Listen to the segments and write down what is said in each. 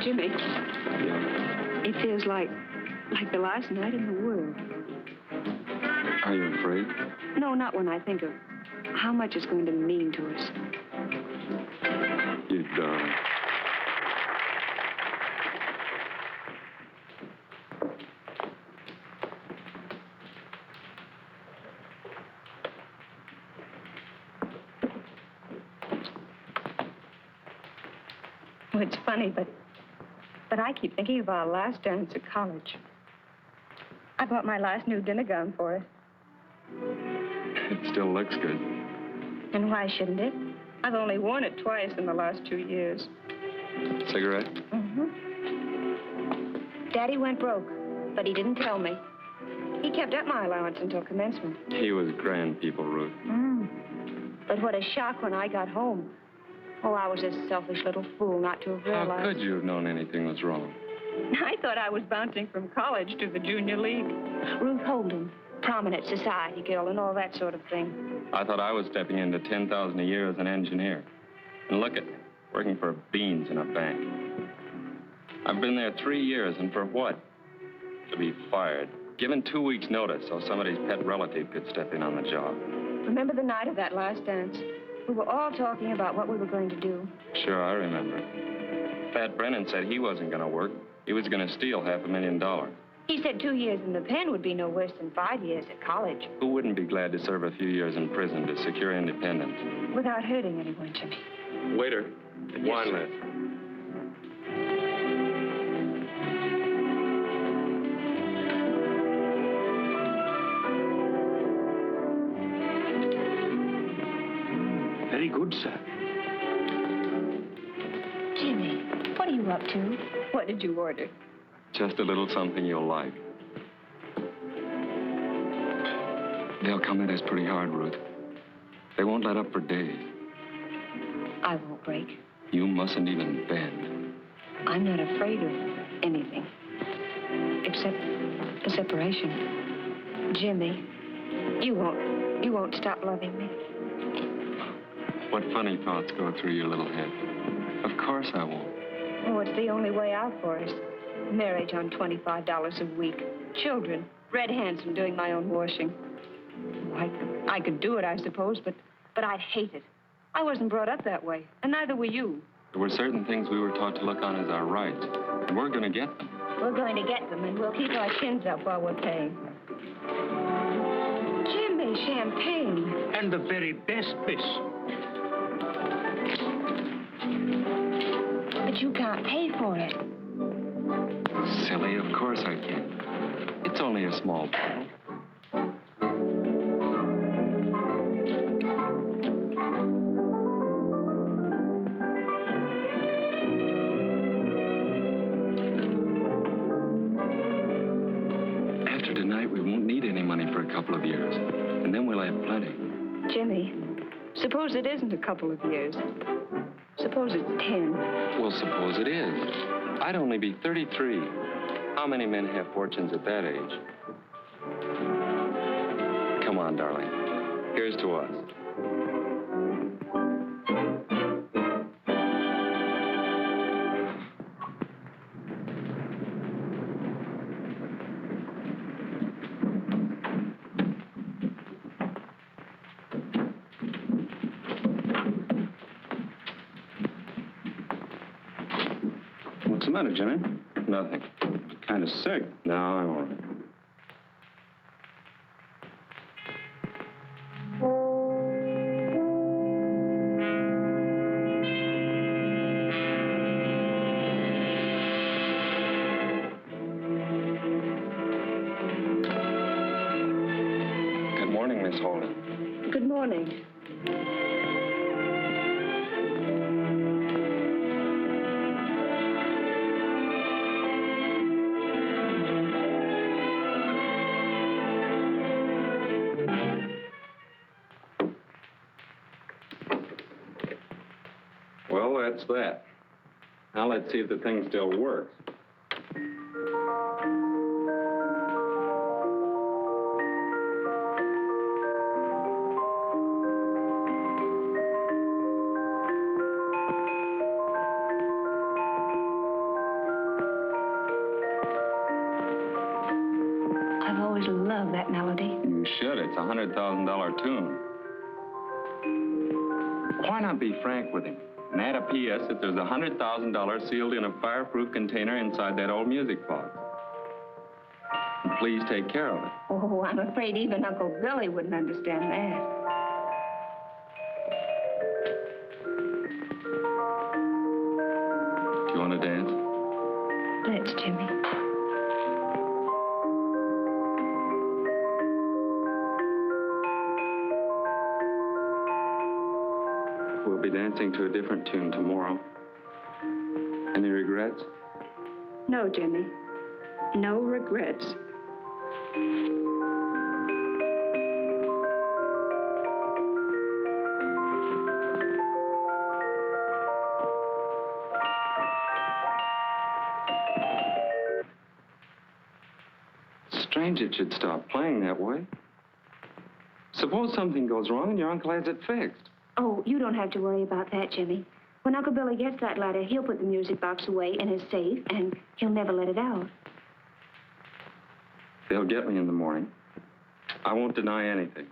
Jimmy, Yeah. it feels like the last night in the world. Are you afraid? No, not when I think of how much it's going to mean to us. You darling. Oh, it's funny, but I keep thinking of our last dance at college. I bought my last new dinner gown for it. It still looks good. And why shouldn't it? I've only worn it twice in the last 2 years. Cigarette? Mm-hmm. Daddy went broke, but he didn't tell me. He kept up my allowance until commencement. He was grand people, Ruth. But what a shock when I got home. Oh, I was a selfish little fool not to have realized. How could you have known anything was wrong? I thought I was bouncing from college to the junior league. Ruth Holden, prominent society girl and all that sort of thing. I thought I was stepping into $10,000 a year as an engineer. And look at me, working for beans in a bank. I've been there 3 years, and for what? To be fired. Given 2 weeks' notice so somebody's pet relative could step in on the job. Remember the night of that last dance? We were all talking about what we were going to do. Sure, I remember. Pat Brennan said he wasn't going to work. He was going to steal $500,000. He said 2 years in the pen would be no worse than 5 years at college. Who wouldn't be glad to serve a few years in prison to secure independence? Without hurting anyone, Jimmy. Waiter, wine list. Very good, sir. Jimmy, what are you up to? What did you order? Just a little something you'll like. They'll come at us pretty hard, Ruth. They won't let up for days. I won't break. You mustn't even bend. I'm not afraid of anything. Except the separation. Jimmy, you won't stop loving me. What funny thoughts go through your little head? Of course I won't. Oh, it's the only way out for us. Marriage on $25 a week. Children. Red Hanson doing my own washing. Oh, I could do it, I suppose, but I'd hate it. I wasn't brought up that way, and neither were you. There were certain things we were taught to look on as our rights, and we're going to get them. We're going to get them, and we'll keep our chins up while we're paying. Jimmy, champagne. And the very best, miss. But you can't pay for it. Silly, of course I can. It's only a small bottle. After tonight, we won't need any money for a couple of years. And then we'll have plenty. Jimmy, suppose it isn't a couple of years. Suppose it's 10. Well, suppose it is. I'd only be 33. How many men have fortunes at that age? Come on, darling. Here's to us. What's the matter, Jimmy? Nothing. Kind of sick. No, I'm all right. Good morning, Miss Holden. Good morning. Well, that's that. Now let's see if the thing still works. always loved that melody. You should. It's a $100,000 tune. Why not be frank with him and add a P.S. that there's $100,000 sealed in a fireproof container inside that old music box? And please take care of it. Oh, I'm afraid even Uncle Billy wouldn't understand that. Do you want to dance? Let's, Jimmy. We'll be dancing to a different tune tomorrow. Any regrets? No, Jimmy. No regrets. Strange it should stop playing that way. Suppose something goes wrong and your uncle has it fixed. Oh, you don't have to worry about that, Jimmy. When Uncle Billy gets that letter, he'll put the music box away in his safe, and he'll never let it out. They'll get me in the morning. I won't deny anything.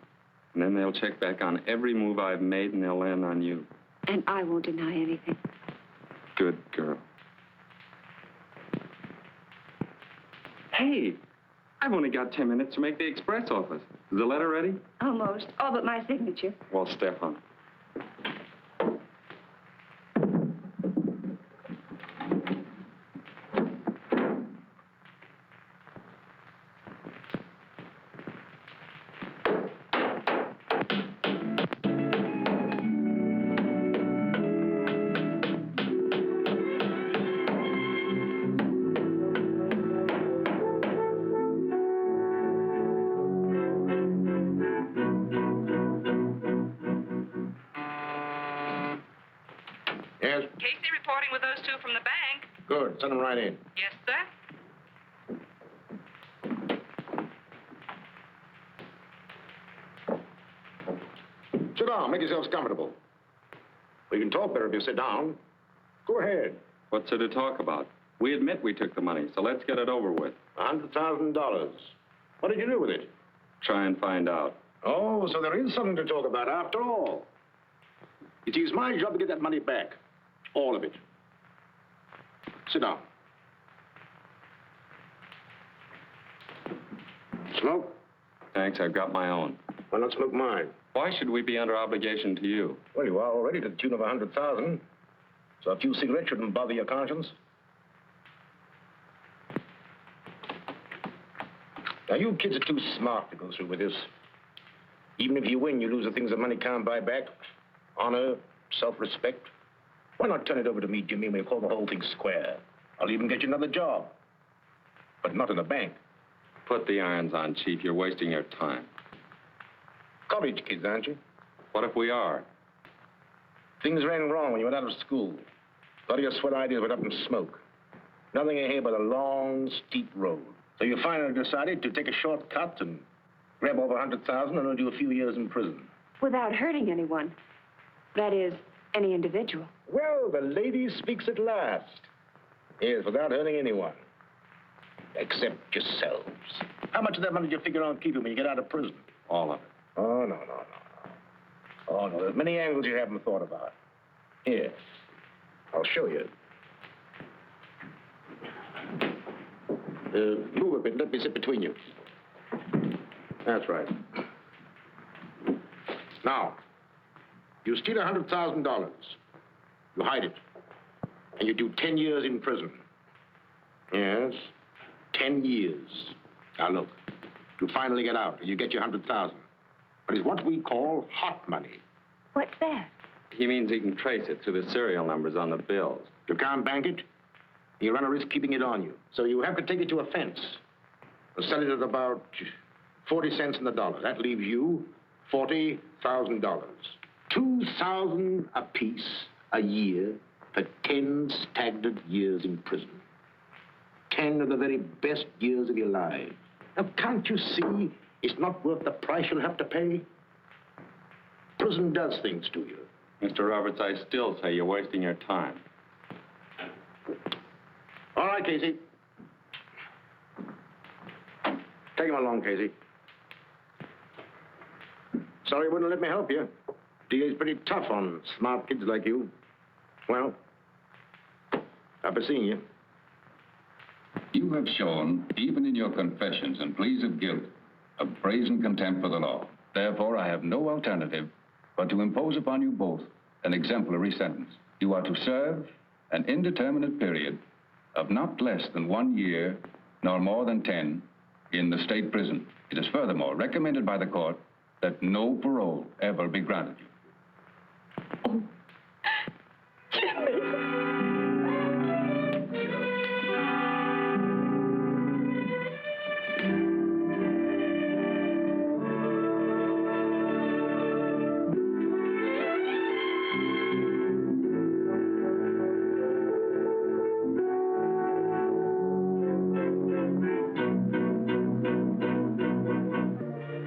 And then they'll check back on every move I've made, and they'll land on you. And I won't deny anything. Good girl. Hey, I've only got 10 minutes to make the express office. Is the letter ready? Almost. All but my signature. Well, Stefan. Yes? Casey reporting with those two from the bank. Good. Send them right in. Yes, sir. Sit down. Make yourselves comfortable. We can talk better if you sit down. Go ahead. What's there to talk about? We admit we took the money, so let's get it over with. $100,000. What did you do with it? Try and find out. Oh, so there is something to talk about after all. It is my job to get that money back. All of it. Sit down. Smoke? Thanks, I've got my own. Why not smoke mine? Why should we be under obligation to you? Well, you are already to the tune of $100,000. So a few cigarettes shouldn't bother your conscience. Now, you kids are too smart to go through with this. Even if you win, you lose the things that money can't buy back. Honor, self-respect. Why not turn it over to me, Jimmy, and we'll call the whole thing square? I'll even get you another job. But not in the bank. Put the irons on, Chief. You're wasting your time. College kids, aren't you? What if we are? Things ran wrong when you went out of school. A lot of your sweat ideas went up in smoke. Nothing ahead but a long, steep road. So you finally decided to take a shortcut and grab over $100,000 and only do a few years in prison. Without hurting anyone. That is, any individual. Well, the lady speaks at last. Yes, without hurting anyone. Except yourselves. How much of that money do you figure on keeping when you get out of prison? All of it. Oh, no. Oh, no, there's many angles you haven't thought about. Here, I'll show you. Move a bit. Let me sit between you. That's right. Now, you steal $100,000. You hide it. And you do 10 years in prison. Yes, 10 years. Now, look. You finally get out, and you get your $100,000. But it's what we call hot money. What's that? He means he can trace it to the serial numbers on the bills. You can't bank it. You run a risk keeping it on you. So you have to take it to a fence. We'll sell it at about 40 cents in the dollar. That leaves you $40,000. 2,000 apiece a year for 10 stagnant years in prison. 10 of the very best years of your life. Now, can't you see it's not worth the price you'll have to pay? Prison does things to you. Mr. Roberts, I still say you're wasting your time. All right, Casey. Take him along, Casey. Sorry you wouldn't let me help you. DA's pretty tough on smart kids like you. Well, I'll be seeing you. You have shown, even in your confessions and pleas of guilt, a brazen contempt for the law. Therefore, I have no alternative but to impose upon you both an exemplary sentence. You are to serve an indeterminate period of not less than 1 year, nor more than 10, in the state prison. It is furthermore recommended by the court that no parole ever be granted you.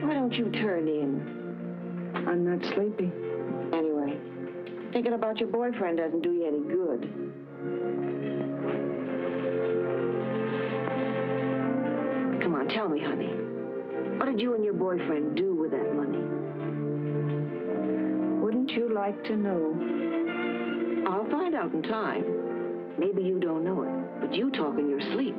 Why don't you turn in? I'm not sleepy. Anyway, thinking about your boyfriend doesn't do you any good. Come on, tell me, honey. What did you and your boyfriend do with that money? Wouldn't you like to know? I'll find out in time. Maybe you don't know it, but you talk in your sleep.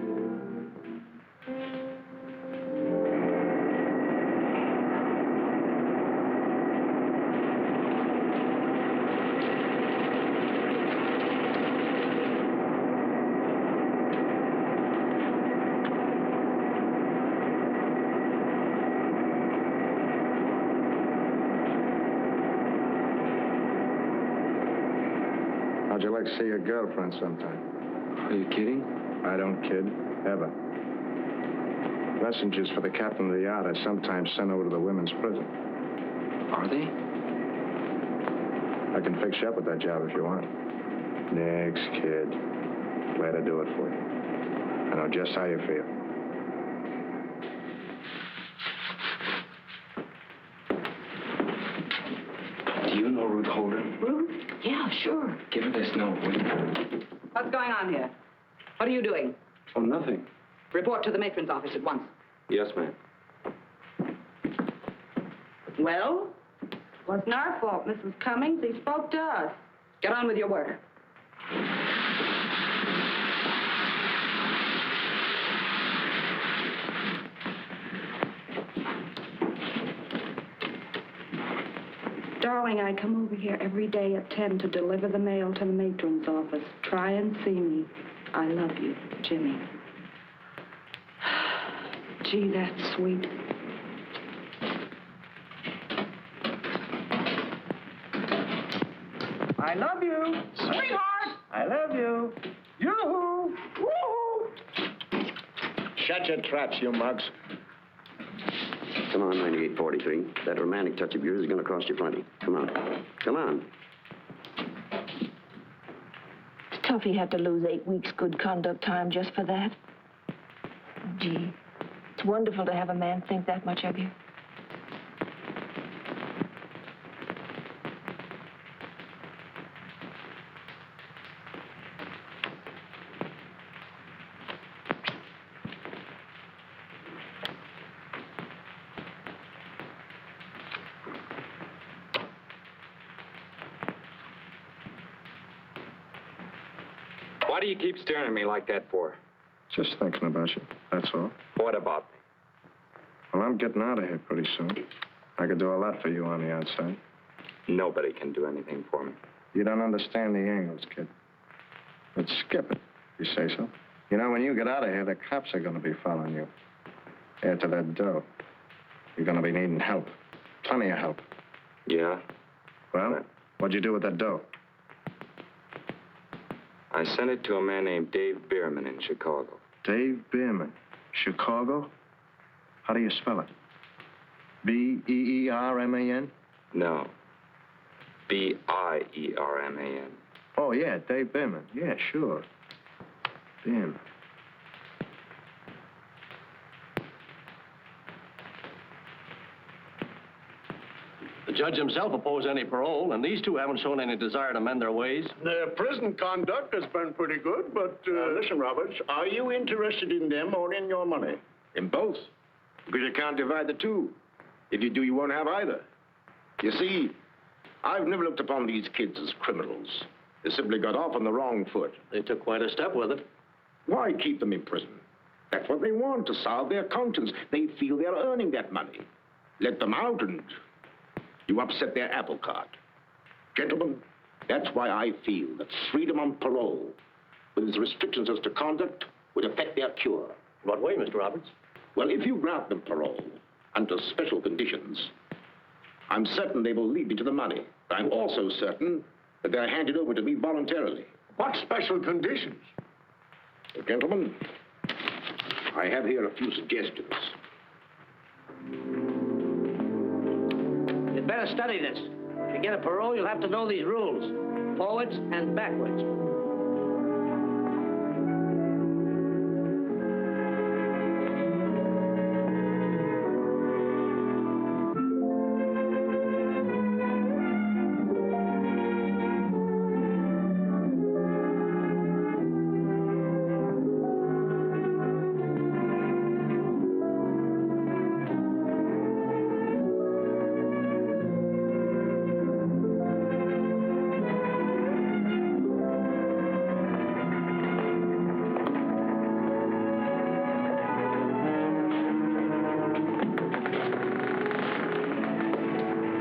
How'd you like to see your girlfriend sometime? Are you kidding? I don't kid, ever. Messengers for the captain of the yard are sometimes sent over to the women's prison. Are they? I can fix you up with that job if you want. Next, kid. Glad to do it for you. I know just how you feel. Do you know Ruth Holder? Ruth? Yeah, sure. Give her this note, will you? What's going on here? What are you doing? Oh, nothing. Report to the matron's office at once. Yes, ma'am. Well? Wasn't our fault, Mrs. Cummings. He spoke to us. Get on with your work. Darling, I come over here every day at 10 to deliver the mail to the matron's office. Try and see me. I love you, Jimmy. Gee, that's sweet. I love you. Sweetheart! I love you. Yoo-hoo! Woo-hoo! Shut your traps, you mugs. Come on, 9843. That romantic touch of yours is going to cost you plenty. Come on. Come on. It's tough he had to lose 8 weeks good conduct time just for that. Gee, it's wonderful to have a man think that much of you. Why do you keep staring at me like that for? Just thinking about you, that's all. What about me? Well, I'm getting out of here pretty soon. I could do a lot for you on the outside. Nobody can do anything for me. You don't understand the angles, kid. But skip it, you say so. You know, when you get out of here, the cops are going to be following you. After that dough, you're going to be needing help. Plenty of help. Yeah? Well, what'd you do with that dough? I sent it to a man named Dave Bierman in Chicago. Dave Bierman. Chicago? How do you spell it? B-E-E-R-M-A-N? No. B-I-E-R-M-A-N. Oh, yeah, Dave Bierman. Yeah, sure. Bierman. The judge himself opposed any parole, and these two haven't shown any desire to mend their ways. Their prison conduct has been pretty good, but... listen, Roberts, are you interested in them or in your money? In both. Because you can't divide the two. If you do, you won't have either. You see, I've never looked upon these kids as criminals. They simply got off on the wrong foot. They took quite a step with it. Why keep them in prison? That's what they want, to salve their conscience. They feel they're earning that money. Let them out and you upset their apple cart. Gentlemen, that's why I feel that freedom on parole, with its restrictions as to conduct, would affect their cure. What way, Mr. Roberts? Well, if you grant them parole under special conditions, I'm certain they will lead me to the money. But I'm also certain that they're handed over to me voluntarily. What special conditions? So, gentlemen, I have here a few suggestions. You'd better study this. If you get a parole, you'll have to know these rules, forwards and backwards.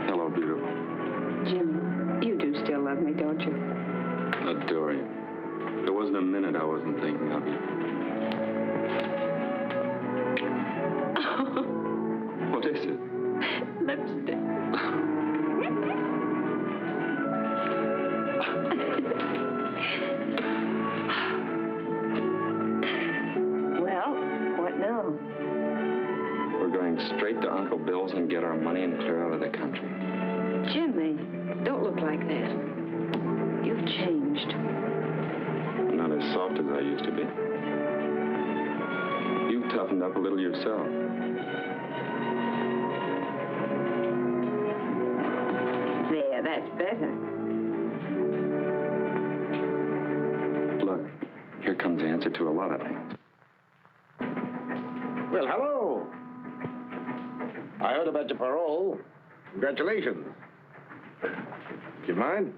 Hello, beautiful. Jimmy, you do still love me, don't you? Adore you. There wasn't a minute I wasn't thinking of you. What is it? Lipstick. Well, what now? We're going straight to Uncle Bill's and get our money and clear out of the country. Jimmy, don't look like that. You've changed. I'm not as soft as I used to be. You've toughened up a little yourself. There, that's better. Look, here comes the answer to a lot of things. Well, hello. I heard about your parole. Congratulations. Do you mind?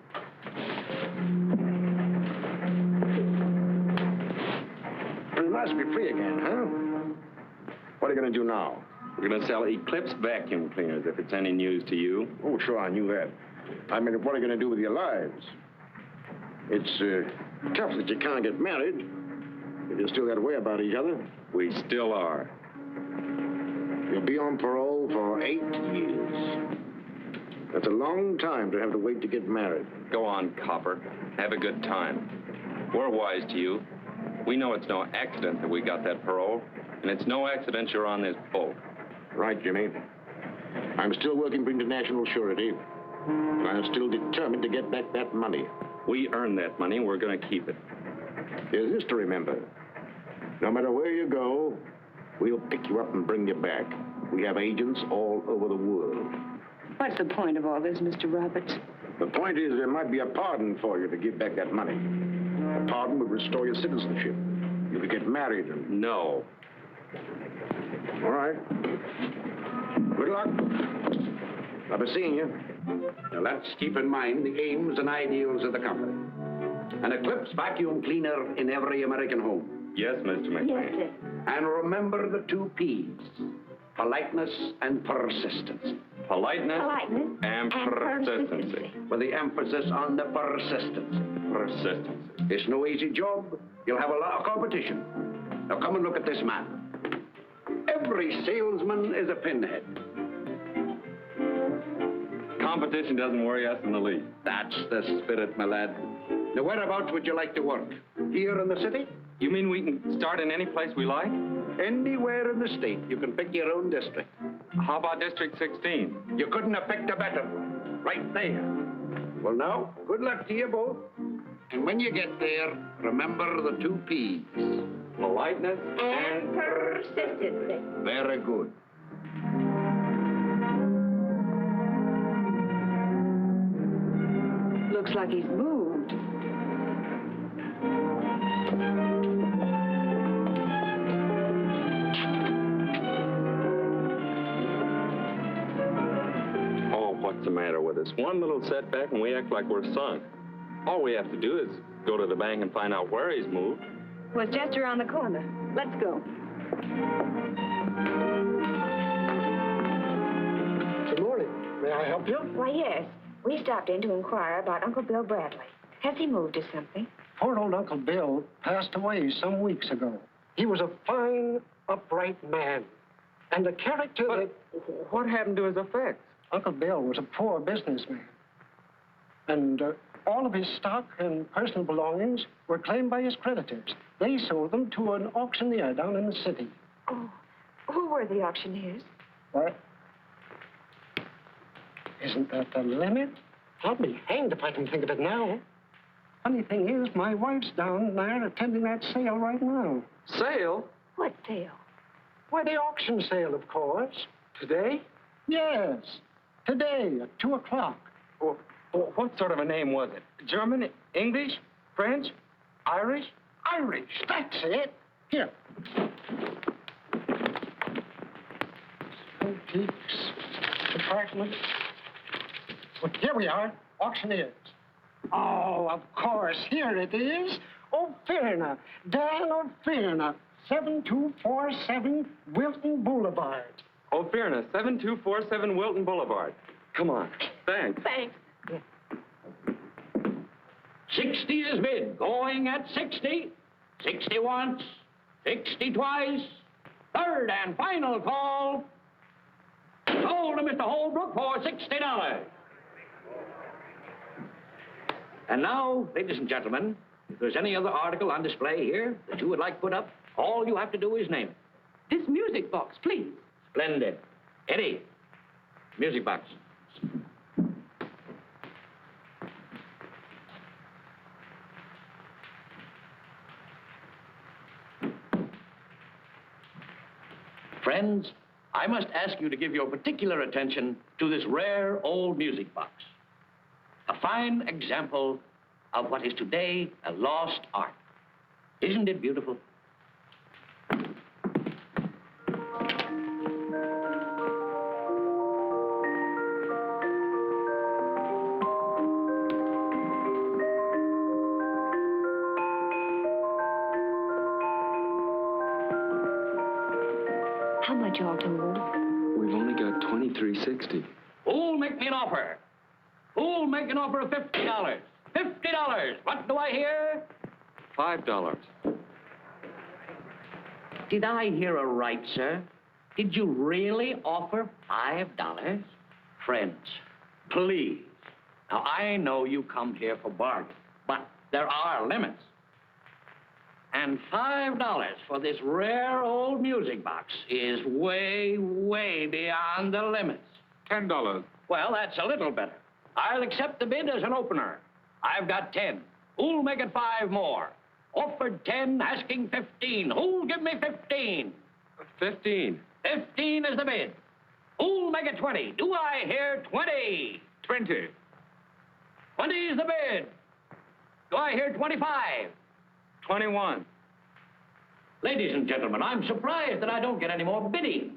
It'll be nice to be free again, huh? What are you going to do now? We're going to sell Eclipse vacuum cleaners, if it's any news to you. Oh, sure, I knew that. I mean, what are you going to do with your lives? It's tough that you can't get married. If you're still that way about each other. We still are. You'll be on parole for 8 years. That's a long time to have to wait to get married. Go on, Copper. Have a good time. We're wise to you. We know it's no accident that we got that parole, and it's no accident you're on this boat. Right, Jimmy. I'm still working for International Surety, and I'm still determined to get back that money. We earned that money, and we're going to keep it. There's this to remember. No matter where you go, we'll pick you up and bring you back. We have agents all over the world. What's the point of all this, Mr. Roberts? The point is there might be a pardon for you to give back that money. A pardon would restore your citizenship. You could get married and... No. All right. Good luck. I'll be seeing you. Now, let's keep in mind the aims and ideals of the company. An Eclipse vacuum cleaner in every American home. Yes, Mr. McLean. Yes, sir. And remember the 2 P's, politeness and persistence. Politeness, Politeness and persistency. With the emphasis on the persistence. Persistency. It's no easy job. You'll have a lot of competition. Now, come and look at this man. Every salesman is a pinhead. Competition doesn't worry us in the least. That's the spirit, my lad. Now, whereabouts would you like to work? Here in the city? You mean we can start in any place we like? Anywhere in the state. You can pick your own district. How about District 16? You couldn't have picked a better one. Right there. Well, now, good luck to you both. And when you get there, remember the 2 P's. Politeness And persistency. Very good. Looks like he's moved. the matter with us? One little setback and we act like we're sunk. All we have to do is go to the bank and find out where he's moved. Well, it's just around the corner. Let's go. Good morning. May I help you? Why, yes. We stopped in to inquire about Uncle Bill Bradley. Has he moved or something? Poor old Uncle Bill passed away some weeks ago. He was a fine, upright man. And the character that... What happened to his effects? Uncle Bill was a poor businessman. And all of his stock and personal belongings were claimed by his creditors. They sold them to an auctioneer down in the city. Oh, who were the auctioneers? What? Isn't that the limit? I'll be hanged if I can think of it now. Funny thing is, my wife's down there attending that sale right now. Sale? What sale? Why, the auction sale, of course. Today? Yes. Today at 2 o'clock. Well, what sort of a name was it? German, English, French, Irish? Irish, that's it. Here. Antiques department. Well, here we are, auctioneers. Oh, of course, here it is. O'Fierna, Dan O'Fierna, 7247 Wilton Boulevard. O'Fierna, 7247 Wilton Boulevard. Come on. Thanks. Thanks. 60 is bid. Going at 60. 60 once. 60 twice. Third and final call. Sold to Mr. Holbrook for $60. And now, ladies and gentlemen, if there's any other article on display here that you would like put up, all you have to do is name it. This music box, please. Splendid. Eddie, music box. Friends, I must ask you to give your particular attention to this rare old music box. A fine example of what is today a lost art. Isn't it beautiful? How much all told? We've only got $23.60. Who'll make me an offer? Who'll make an offer of $50? $50! What do I hear? $5. Did I hear right, sir? Did you really offer $5? Friends, please. Now, I know you come here for bargains, but there are limits. And $5 for this rare old music box is way, way beyond the limits. $10. Well, that's a little better. I'll accept the bid as an opener. I've got 10. Who'll make it 5 more? Offered 10, asking 15. Who'll give me 15? 15. 15 is the bid. Who'll make it 20? Do I hear 20? 20. 20 is the bid. Do I hear 25? 21. Ladies and gentlemen, I'm surprised that I don't get any more bidding.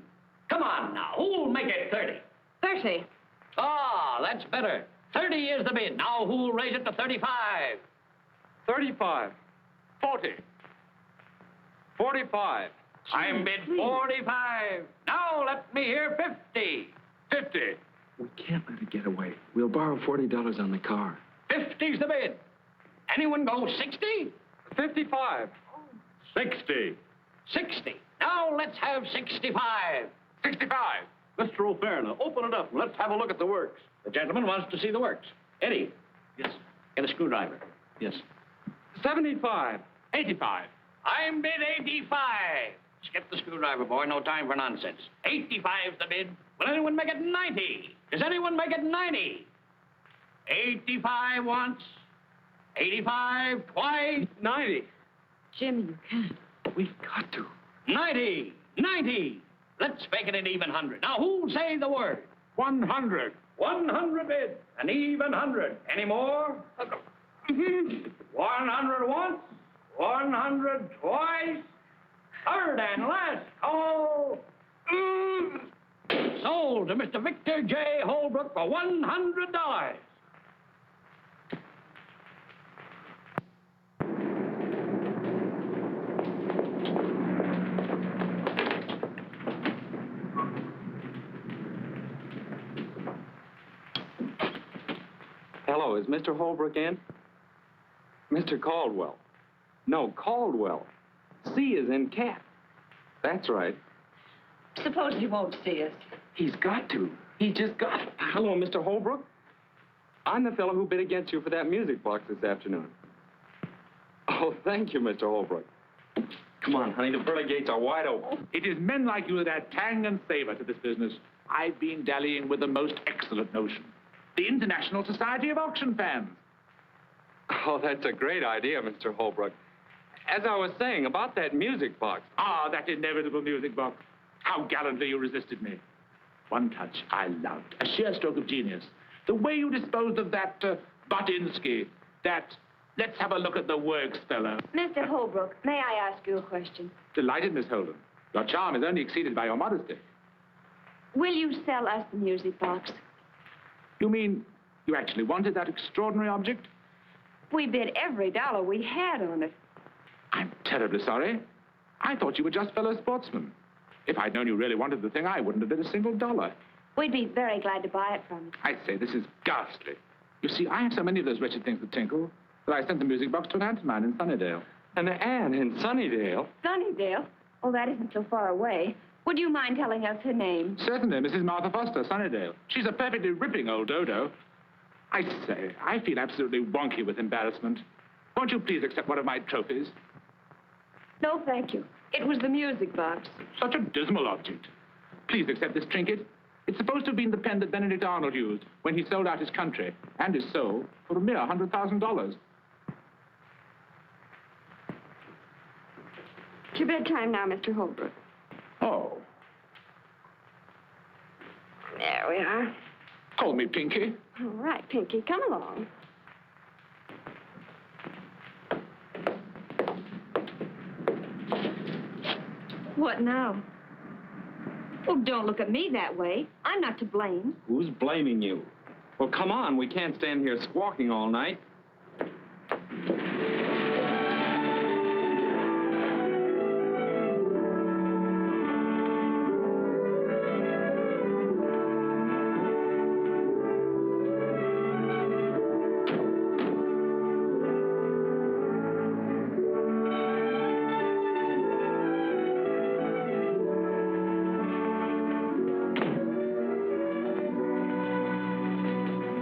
Come on now, who'll make it 30? 30. Ah, that's better. 30 is the bid. Now who'll raise it to 35? 35. 40. 45. I'm bid 45. Now let me hear 50. 50. We can't let it get away. We'll borrow $40 on the car. 50's the bid. Anyone go 60? 55. 60. 60. Now let's have 65. 65. Mr. O'Fierna, open it up and let's have a look at the works. The gentleman wants to see the works. Eddie. Yes. Get a screwdriver. Yes. 75. 85. I'm bid 85. Skip the screwdriver, boy. No time for nonsense. 85's the bid. Will anyone make it 90? Does anyone make it 90? 85 once. 85 twice. 90. Jimmy, you can't. We've got to. 90. 90. Let's make it an even 100. Now, who'll say the word? 100. 100 bid. An even 100. Any more? 100 once. 100 twice. Third and last call. Sold to Mr. Victor J. Holbrook for $100. Hello, is Mr. Holbrook in? Mr. Caldwell. No, Caldwell. C is in cat. That's right. Suppose he won't see us. He's got to. He just got it. Hello, Mr. Holbrook. I'm the fellow who bid against you for that music box this afternoon. Oh, thank you, Mr. Holbrook. Come on, honey, the pearly gates are wide open. It is men like you that add tang and savor to this business. I've been dallying with the most excellent notion. The International Society of Auction Fans. Oh, that's a great idea, Mr. Holbrook. As I was saying about that music box. Ah, that inevitable music box. How gallantly you resisted me. One touch I loved. A sheer stroke of genius. The way you disposed of that Batinsky. That, let's have a look at the works, fellow. Mr. Holbrook, may I ask you a question? Delighted, Miss Holden. Your charm is only exceeded by your modesty. Will you sell us the music box? You mean you actually wanted that extraordinary object? We bid every dollar we had on it. I'm terribly sorry. I thought you were just fellow sportsmen. If I'd known you really wanted the thing, I wouldn't have bid a single dollar. We'd be very glad to buy it from you. I say, this is ghastly. You see, I have so many of those wretched things that tinkle that I sent the music box to an aunt of mine in Sunnydale. An aunt in Sunnydale? Sunnydale? Oh, that isn't so far away. Would you mind telling us her name? Certainly, Mrs. Martha Foster, Sunnydale. She's a perfectly ripping old dodo. I say, I feel absolutely wonky with embarrassment. Won't you please accept one of my trophies? No, thank you. It was the music box. Such a dismal object. Please accept this trinket. It's supposed to have been the pen that Benedict Arnold used when he sold out his country and his soul for a mere $100,000. It's your bedtime now, Mr. Holbrook. Oh. There we are. Call me Pinky. All right, Pinky, come along. What now? Oh, don't look at me that way. I'm not to blame. Who's blaming you? Well, come on. We can't stand here squawking all night.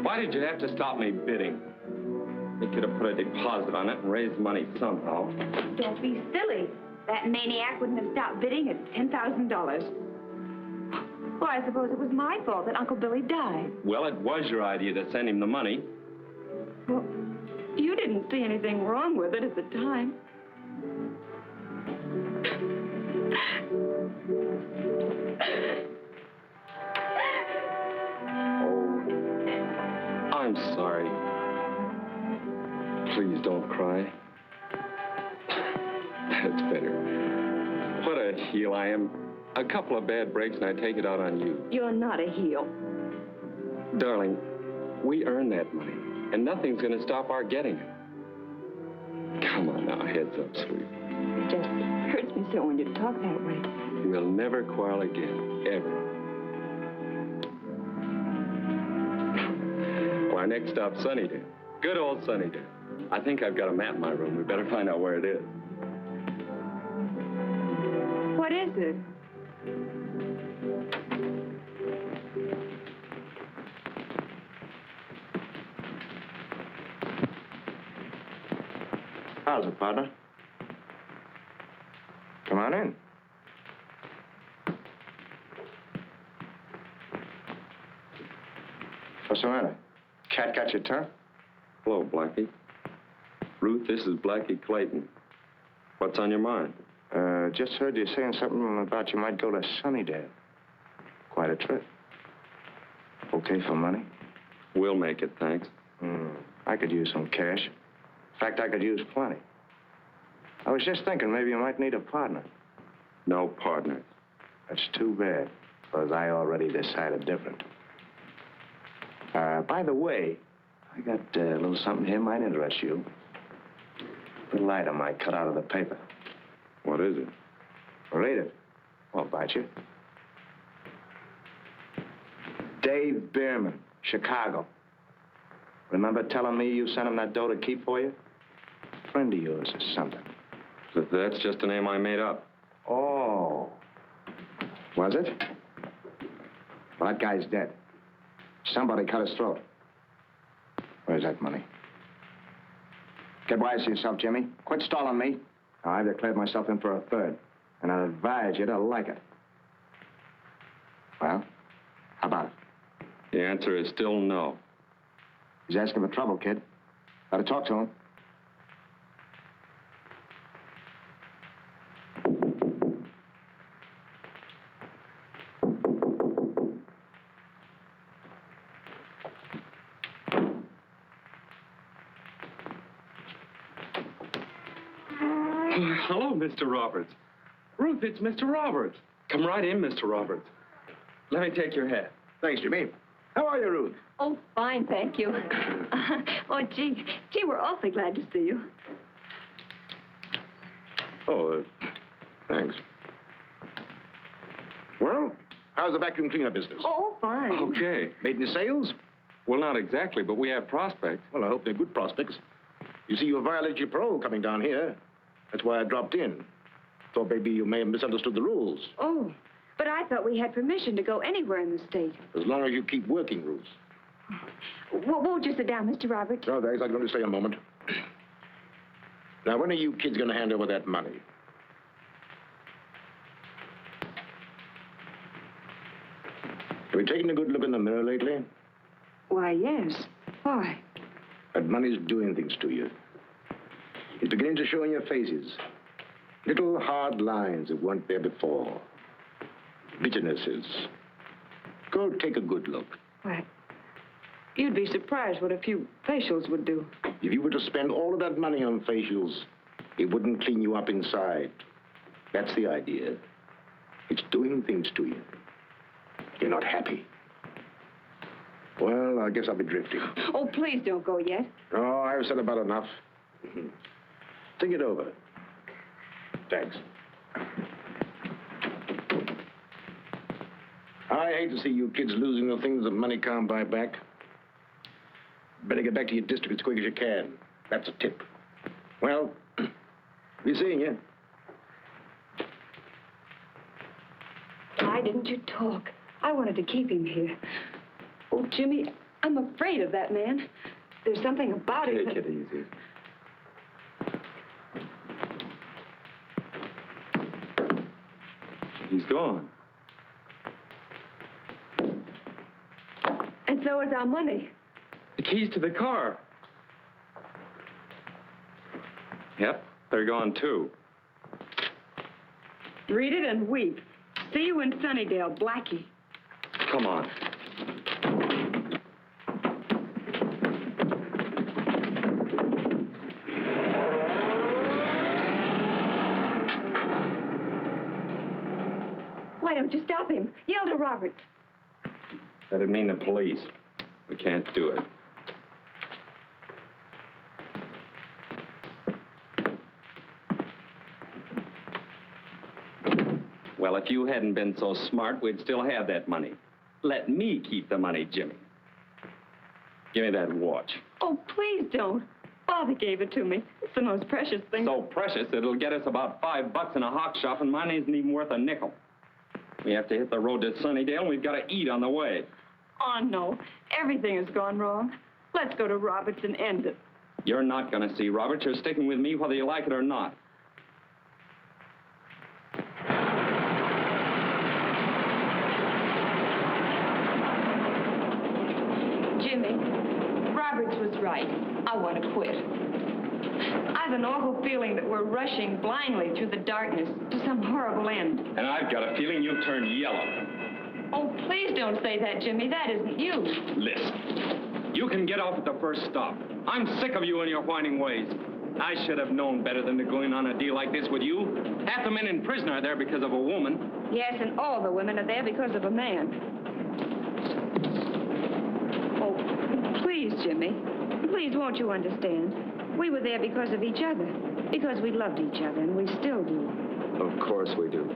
Why did you have to stop me bidding? You could have put a deposit on it and raised money somehow. Don't be silly. That maniac wouldn't have stopped bidding at $10,000. Well, I suppose it was my fault that Uncle Billy died. Well, it was your idea to send him the money. Well, you didn't see anything wrong with it at the time. I'm sorry. Please don't cry. That's better. What a heel I am. A couple of bad breaks and I take it out on you. You're not a heel. Darling, we earned that money, and nothing's going to stop our getting it. Come on now, heads up, sweet. It just hurts me so when you talk that way. We'll never quarrel again, ever. Our next stop, Sunnydale. Good old Sunnydale. I think I've got a map in my room. We better find out where it is. What is it? How's it, partner? Come on in. What's the matter? Cat got your tongue? Hello, Blackie. Ruth, this is Blackie Clayton. What's on your mind? Just heard you saying something about you might go to Sunnydale. Quite a trip. Okay for money? We'll make it, thanks. I could use some cash. In fact, I could use plenty. I was just thinking maybe you might need a partner. No partners. That's too bad. Because I already decided different. By the way, I got a little something here might interest you. A little item I cut out of the paper. What is it? Read it. Won't bite you. Dave Bierman, Chicago. Remember telling me you sent him that dough to keep for you? Friend of yours or something. That's just a name I made up. Oh. Was it? Well, that guy's dead. Somebody cut his throat. Where's that money? Get wise to yourself, Jimmy. Quit stalling me. Now, I've declared myself in for a third, and I'd advise you to like it. Well, how about it? The answer is still no. He's asking for trouble, kid. Better talk to him. Hello, Mr. Roberts. Ruth, it's Mr. Roberts. Come right in, Mr. Roberts. Let me take your hat. Thanks, Jimmy. How are you, Ruth? Oh, fine, thank you. Oh, gee, we're awfully glad to see you. Oh, thanks. Well, how's the vacuum cleaner business? Oh, fine. Okay. Made any sales? Well, not exactly, but we have prospects. Well, I hope they're good prospects. You see, you violated your parole coming down here. That's why I dropped in. Thought maybe you may have misunderstood the rules. Oh, but I thought we had permission to go anywhere in the state. As long as you keep working, Ruth. Well, won't you sit down, Mr. Roberts? No, thanks. I'm going to stay a moment. Now, when are you kids going to hand over that money? Have you taken a good look in the mirror lately? Why, yes. Why? That money's doing things to you. It's beginning to show in your faces. Little hard lines that weren't there before. Bitternesses. Go take a good look. Why, you'd be surprised what a few facials would do. If you were to spend all of that money on facials, it wouldn't clean you up inside. That's the idea. It's doing things to you. You're not happy. Well, I guess I'll be drifting. Oh, please don't go yet. Oh, I've said about enough. Think it over. Thanks. I hate to see you kids losing the things that money can't buy back. Better get back to your district as quick as you can. That's a tip. Well, be seeing you. Why didn't you talk? I wanted to keep him here. Oh, Jimmy, I'm afraid of that man. There's something about him. Take it easy. He's gone. And so is our money. The keys to the car. Yep, they're gone too. Read it and weep. See you in Sunnydale, Blackie. Come on. Why don't you stop him? Yell to Roberts. That'd mean the police. We can't do it. Well, if you hadn't been so smart, we'd still have that money. Let me keep the money, Jimmy. Give me that watch. Oh, please don't. Father gave it to me. It's the most precious thing. So precious, it'll get us about $5 in a hock shop, and mine isn't even worth a nickel. We have to hit the road to Sunnydale, and we've got to eat on the way. Oh, no. Everything has gone wrong. Let's go to Roberts and end it. You're not going to see Robert. You're sticking with me whether you like it or not. Jimmy, Roberts was right. I want to quit. I've an awful feeling that we're rushing blindly through the darkness to some horrible end. And I've got a feeling you'll turn yellow. Oh, please don't say that, Jimmy. That isn't you. Listen, you can get off at the first stop. I'm sick of you and your whining ways. I should have known better than to go in on a deal like this with you. Half the men in prison are there because of a woman. Yes, and all the women are there because of a man. Oh, please, Jimmy. Please, won't you understand? We were there because of each other. Because we loved each other, and we still do. Of course we do.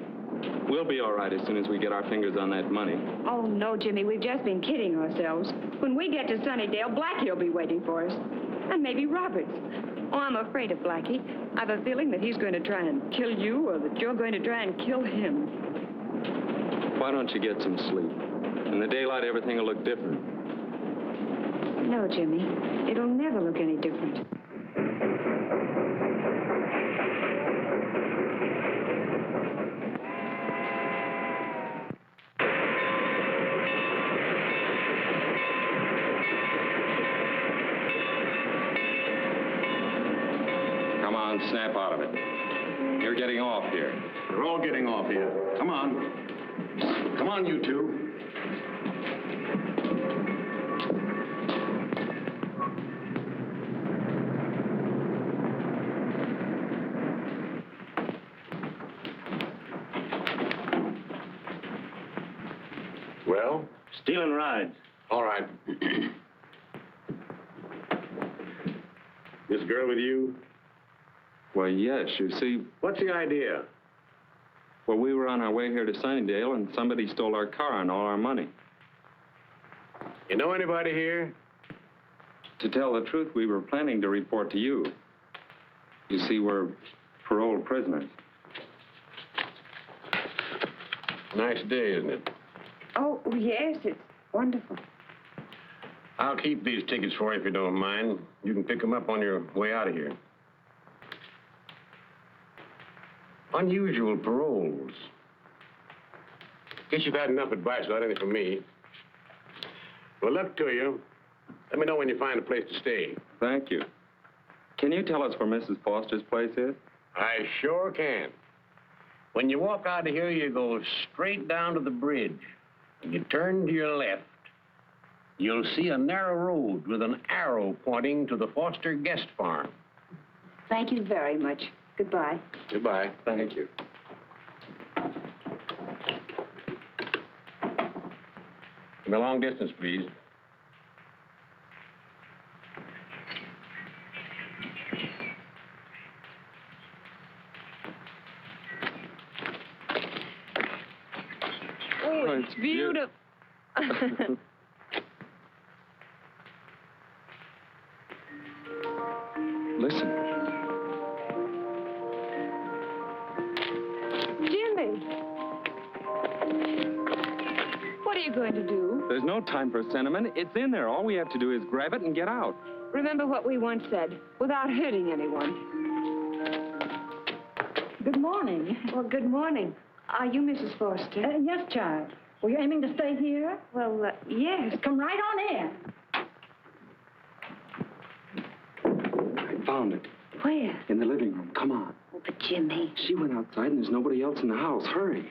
We'll be all right as soon as we get our fingers on that money. Oh, no, Jimmy, we've just been kidding ourselves. When we get to Sunnydale, Blackie will be waiting for us. And maybe Roberts. Oh, I'm afraid of Blackie. I've a feeling that he's going to try and kill you, or that you're going to try and kill him. Why don't you get some sleep? In the daylight, everything will look different. No, Jimmy. It'll never look any different. Come on, snap out of it. You're getting off here. We're all getting off here. Come on. Come on, you two. Well? Stealing rides. All right. This girl with you? Well, yes, you see, What's the idea? well, we were on our way here to Sunnydale, and somebody stole our car and all our money. You know anybody here? To tell the truth, we were planning to report to you. You see, we're paroled prisoners. Nice day, isn't it? Oh, yes, it's wonderful. I'll keep these tickets for you if you don't mind. You can pick them up on your way out of here. Unusual paroles. Guess you've had enough advice without any from me. Well, luck to you. Let me know when you find a place to stay. Thank you. Can you tell us where Mrs. Foster's place is? I sure can. When you walk out of here, you go straight down to the bridge. When you turn to your left, you'll see a narrow road with an arrow pointing to the Foster guest farm. Thank you very much. Goodbye. Goodbye. Thank you. Give me a long distance, please. Oh, it's beautiful. Listen. Jimmy. What are you going to do? There's no time for sentiment. It's in there. All we have to do is grab it and get out. Remember what we once said, without hurting anyone. Good morning. Well, good morning. Are you Mrs. Foster? Yes, child. Were you aiming to stay here? Well, yes. Come right on in. I found it. Where? In the living room. Come on. Oh, but Jimmy. She went outside and there's nobody else in the house. Hurry.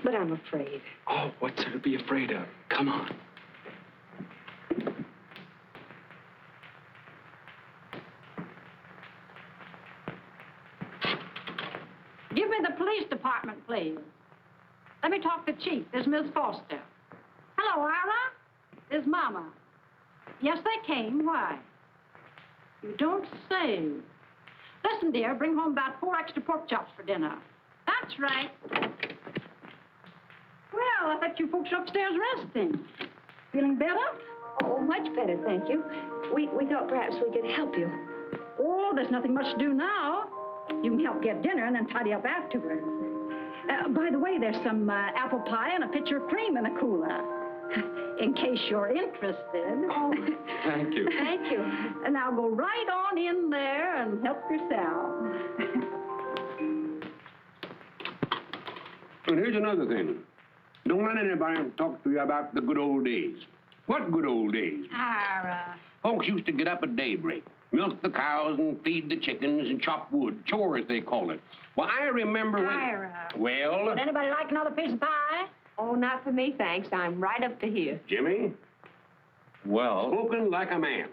But I'm afraid. Oh, what's there to be afraid of? Come on. Give me the police department, please. Let me talk to Chief. This is Miss Foster. Hello, Ira. This is Mama. Yes, they came. Why? You don't say. Listen, dear, bring home about 4 extra pork chops for dinner. That's right. Well, I thought you folks were upstairs resting. Feeling better? Oh, much better, thank you. We thought perhaps we could help you. Oh, there's nothing much to do now. You can help get dinner and then tidy up afterwards. By the way, there's some apple pie and a pitcher of cream in the cooler. In case you're interested. Oh, Thank you. thank you. And now go right on in there and help yourself. And here's another thing. Don't let anybody talk to you about the good old days. What good old days? Ira. Folks used to get up at daybreak, milk the cows and feed the chickens and chop wood, chores they call it. Well, I remember when... Ira. Well... Would anybody like another piece of pie? Oh, not for me, thanks. I'm right up to here. Jimmy, Well, spoken like a man.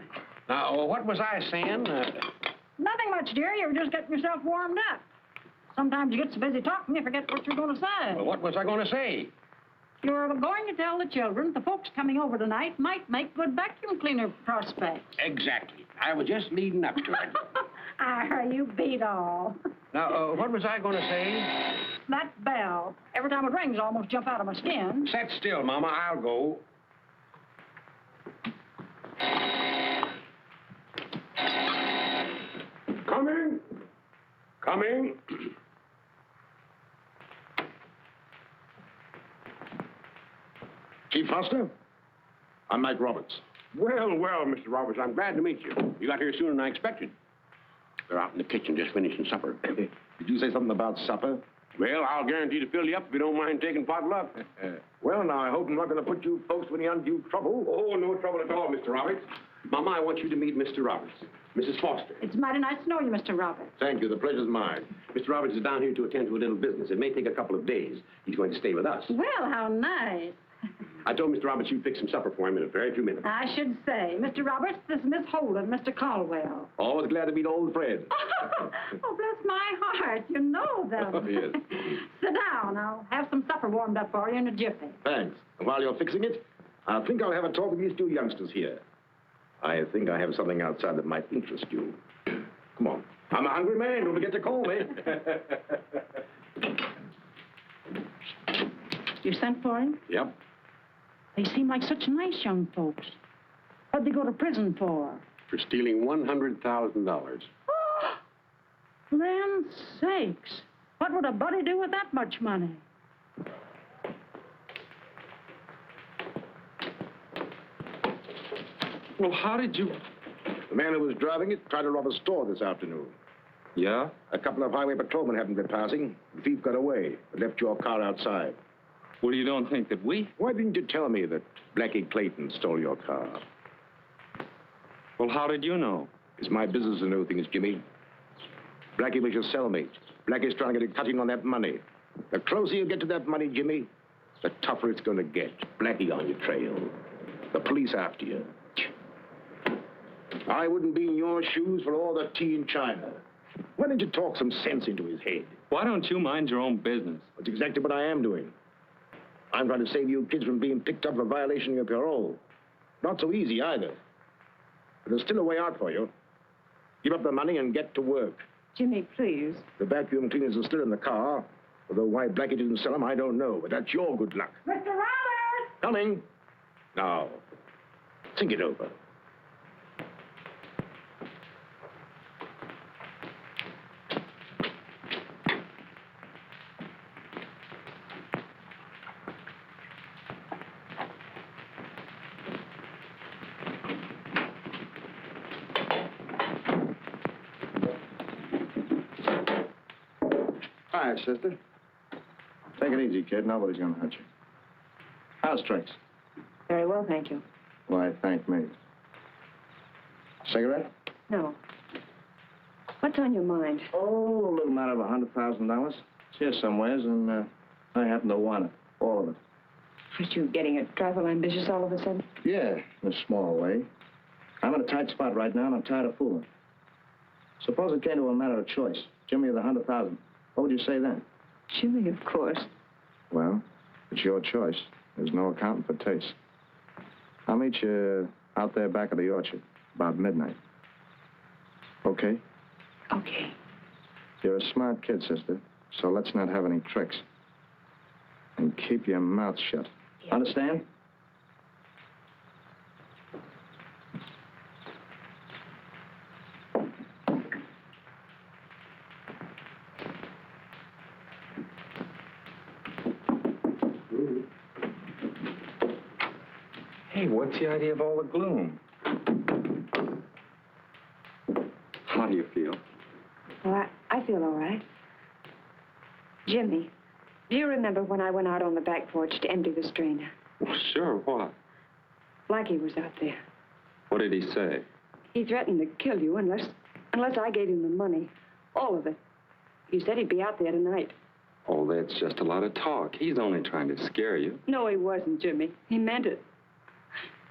Now, what was I saying? Nothing much, dear. You were just getting yourself warmed up. Sometimes you get so busy talking, you forget what you're going to say. Well, what was I going to say? You're going to tell the children the folks coming over tonight might make good vacuum cleaner prospects. Exactly. I was just leading up to it. Ah, you beat all. Now, what was I going to say? That bell. Every time it rings, I almost jump out of my skin. Sit still, Mama. I'll go. Coming. Coming. Chief Foster? I'm Mike Roberts. Well, well, Mr. Roberts, I'm glad to meet you. You got here sooner than I expected. They're out in the kitchen just finishing supper. Did you say something about supper? Well, I'll guarantee to fill you up if you don't mind taking potluck. Well, now, I hope I'm not going to put you folks in any undue trouble. Oh, no trouble at all, Mr. Roberts. Mama, I want you to meet Mr. Roberts. Mrs. Foster. It's mighty nice to know you, Mr. Roberts. Thank you. The pleasure's mine. Mr. Roberts is down here to attend to a little business. It may take a couple of days. He's going to stay with us. Well, how nice. I told Mr. Roberts you'd fix some supper for him in a very few minutes. I should say. Mr. Roberts, this is Miss Holden, Mr. Caldwell. Always glad to meet old friends. Oh, bless my heart. You know them. Oh, yes. Sit down. I'll have some supper warmed up for you in a jiffy. Thanks. And while you're fixing it, I think I'll have a talk with these two youngsters here. I think I have something outside that might interest you. Come on. I'm a hungry man. Don't forget to call me. You sent for him? Yep. They seem like such nice young folks. What'd they go to prison for? For stealing $100,000. Land sakes. What would a buddy do with that much money? Well, how did you... The man who was driving it tried to rob a store this afternoon. Yeah? A couple of highway patrolmen happened to be passing. The thief got away, but left your car outside. well, you don't think that we... Why didn't you tell me that Blackie Clayton stole your car? Well, how did you know? It's my business to know things, Jimmy. Blackie was your cellmate. Blackie's trying to get a cutting on that money. The closer you get to that money, Jimmy, the tougher it's going to get. Blackie on your trail. The police after you. I wouldn't be in your shoes for all the tea in China. Why didn't you talk some sense into his head? Why don't you mind your own business? That's exactly what I am doing. I'm trying to save you kids from being picked up for violation of your parole. Not so easy either. But there's still a way out for you. Give up the money and get to work. Jimmy, please. The vacuum cleaners are still in the car. Although why Blackie didn't sell them, I don't know. But that's your good luck. Mr. Roberts! Coming. Now, think it over. Hi, sister. Take it easy, kid. Nobody's gonna hurt you. How's Trace? Very well, thank you. Why, thank me. Cigarette? No. What's on your mind? Oh, a little matter of $100,000. It's here somewheres, and I happen to want it. All of it. Aren't you getting a trifle ambitious all of a sudden? Yeah, in a small way. I'm in a tight spot right now, and I'm tired of fooling. Suppose it came to a matter of choice. Jimmy, the $100,000. What would you say then? Jimmy, of course. Well, it's your choice. There's no accounting for taste. I'll meet you out there back of the orchard, about midnight. Okay? Okay. You're a smart kid, sister, so let's not have any tricks. And keep your mouth shut. Yeah. Understand? Hey, what's the idea of all the gloom? How do you feel? Well, I feel all right. Jimmy, do you remember when I went out on the back porch to empty the strainer? Well, sure, what? Blackie was out there. What did he say? He threatened to kill you unless I gave him the money. All of it. He said he'd be out there tonight. Oh, that's just a lot of talk. He's only trying to scare you. No, he wasn't, Jimmy. He meant it.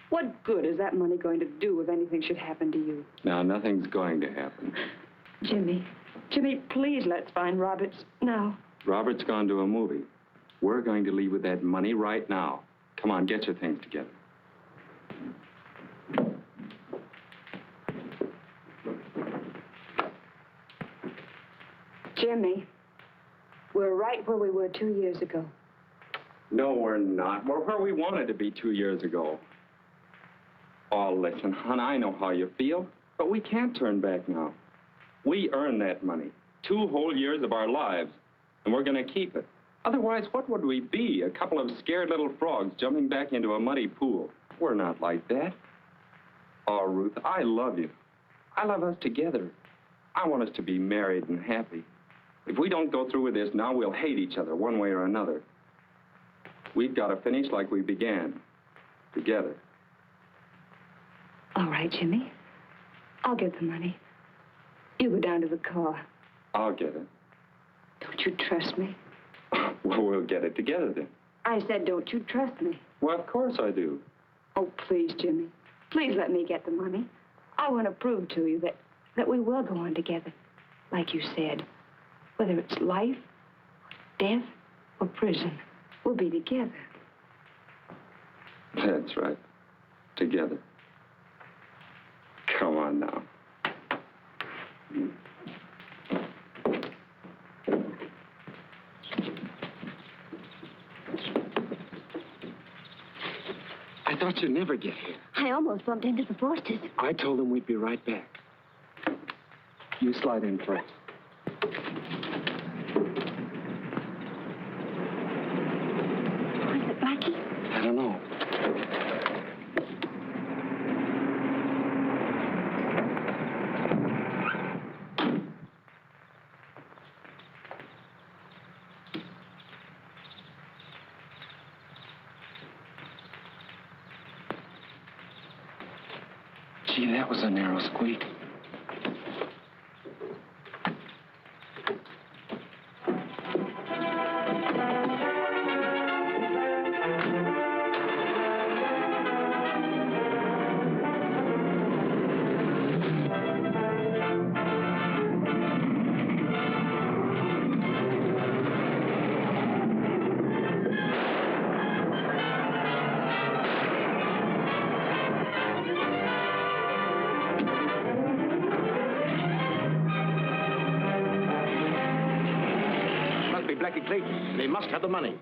What good is that money going to do if anything should happen to you? Now, nothing's going to happen. Jimmy, please let's find Roberts now. Robert's gone to a movie. We're going to leave with that money right now. Come on, get your things together. Jimmy, we're right where we were 2 years ago. No, we're not. We're where we wanted to be 2 years ago. Oh, listen, hon, I know how you feel, but we can't turn back now. We earned that money, 2 whole years of our lives, and we're going to keep it. Otherwise, what would we be? A couple of scared little frogs jumping back into a muddy pool. We're not like that. Oh, Ruth, I love you. I love us together. I want us to be married and happy. If we don't go through with this now, we'll hate each other one way or another. We've got to finish like we began, together. All right, Jimmy. I'll get the money. You go down to the car. I'll get it. Don't you trust me? Well, we'll get it together then. I said, don't you trust me? Well, of course I do. Oh, please, Jimmy. Please let me get the money. I want to prove to you that we will go on together. Like you said, whether it's life, death, or prison, we'll be together. That's right. Together. Come on now. I thought you'd never get here. I almost bumped into the Forsters. I told them we'd be right back. You slide in first. Was it Blackie? I don't know. Gee, that was a narrow squeak. Blackie Clayton. They must have the money.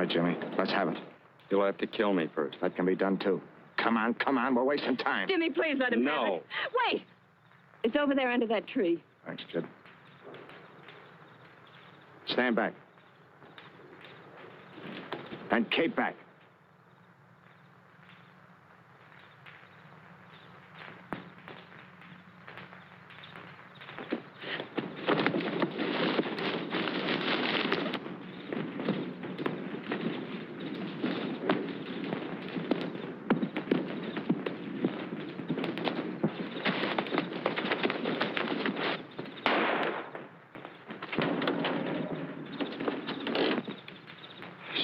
Jimmy. Let's have it. You'll have to kill me first. That can be done, too. Come on. We're wasting time. Jimmy, please let him have it. Wait. It's over there under that tree. Thanks, kid. Stand back. And Kate back.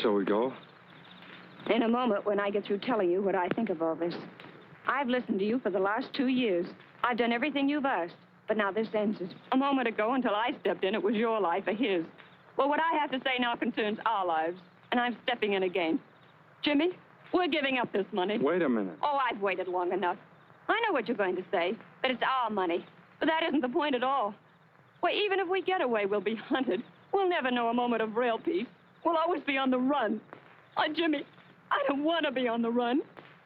Shall we go? In a moment, when I get through telling you what I think of all this. I've listened to you for the last 2 years. I've done everything you've asked, but now this ends it. A moment ago, until I stepped in, it was your life or his. Well, what I have to say now concerns our lives, and I'm stepping in again. Jimmy, we're giving up this money. Wait a minute. Oh, I've waited long enough. I know what you're going to say, that it's our money. But that isn't the point at all. Why, even if we get away, we'll be hunted. We'll never know a moment of real peace. We'll always be on the run. Oh, Jimmy, I don't want to be on the run.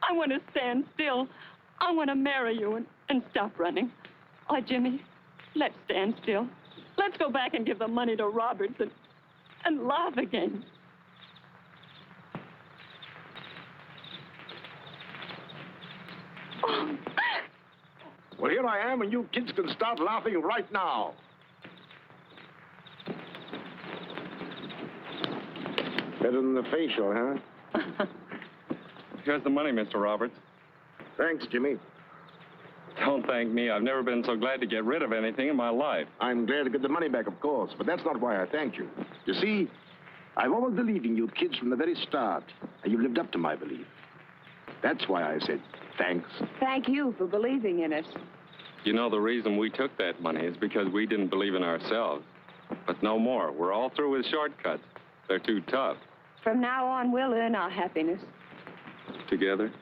I want to stand still. I want to marry you and stop running. Oh, Jimmy, let's stand still. Let's go back and give the money to Roberts and laugh again. Oh. Well, here I am, and you kids can start laughing right now. Better than the facial, huh? Here's the money, Mr. Roberts. Thanks, Jimmy. Don't thank me. I've never been so glad to get rid of anything in my life. I'm glad to get the money back, of course, but that's not why I thank you. You see, I've always believed in you kids from the very start, and you've lived up to my belief. That's why I said thanks. Thank you for believing in us. You know, the reason we took that money is because we didn't believe in ourselves. But no more. We're all through with shortcuts. They're too tough. From now on, we'll earn our happiness. Together?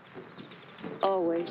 Always.